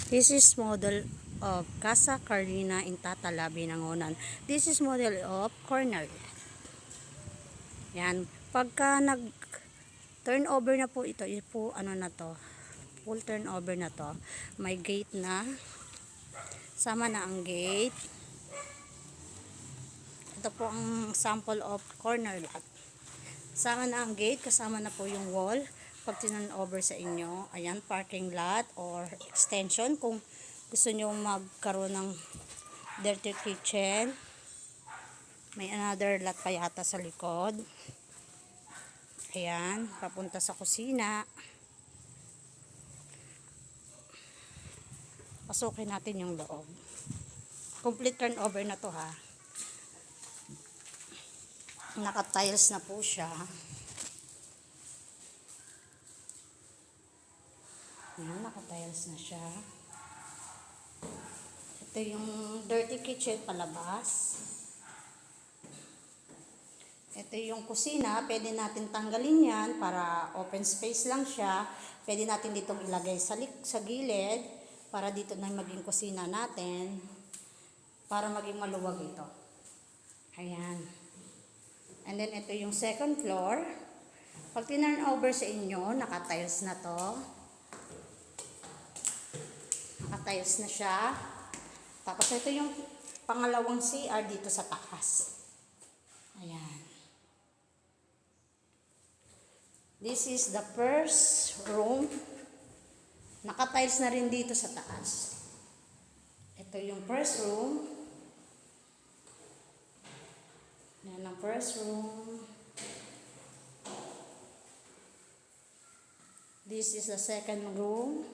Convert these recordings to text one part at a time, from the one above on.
This is model of Casa Carlina in Tatala, Binangonan. This is model of corner. Yan. Pagka nag-turnover na po ito, ano na to, full turnover na to, may gate na. Sama na ang gate. Ito po ang sample of corner lot. Sama na ang gate, kasama na po yung wall. Pag turnover sa inyo, ayan, parking lot or extension. Kung gusto nyo magkaroon ng dirty kitchen, may another lot pa yata sa likod. Ayan, papunta sa kusina. Pasukin natin yung loob. Complete turnover na to ha. Naka-tiles na po siya. Ayan, naka-tiles na siya. Ito yung dirty kitchen palabas. Ito yung kusina. Pwede natin tanggalin yan para open space lang siya. Pwede natin ditong ilagay sa gilid para dito na maging kusina natin. Para maging maluwag ito. Ayan. And then ito yung second floor. Pag tinurn over sa inyo, naka-tiles na to. Naka-tiles na siya. Tapos ito yung pangalawang CR dito sa taas. Ayan. This is the first room. Naka-tiles na rin dito sa taas. Ito yung first room. Yan ang first room. This is the second room.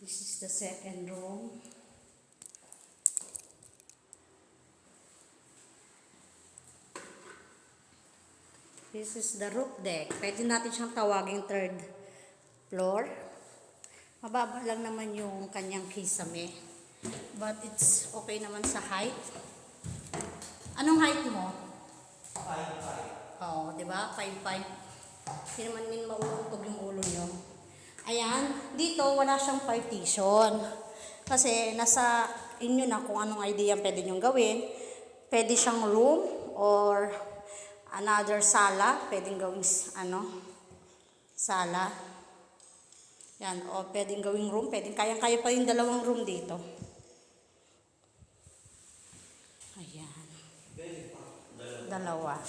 This is the second room. This is the roof deck. Pwede natin siyang tawaging third floor. Mababa lang naman yung kanyang kisame. But it's okay naman sa height. Anong height mo? 5'5". Oo, diba? 5'5". Hindi naman min mauuntog yung ulo nyo. Ayan, dito wala siyang partition. Kasi nasa inyo na kung anong idea pwede nyong gawin. Pwede siyang room or another sala. Pwedeng gawing sala. Yan, o pwedeng gawing room. Pwedeng kayang-kaya pa yung dalawang room dito. Ayan. Dalawa.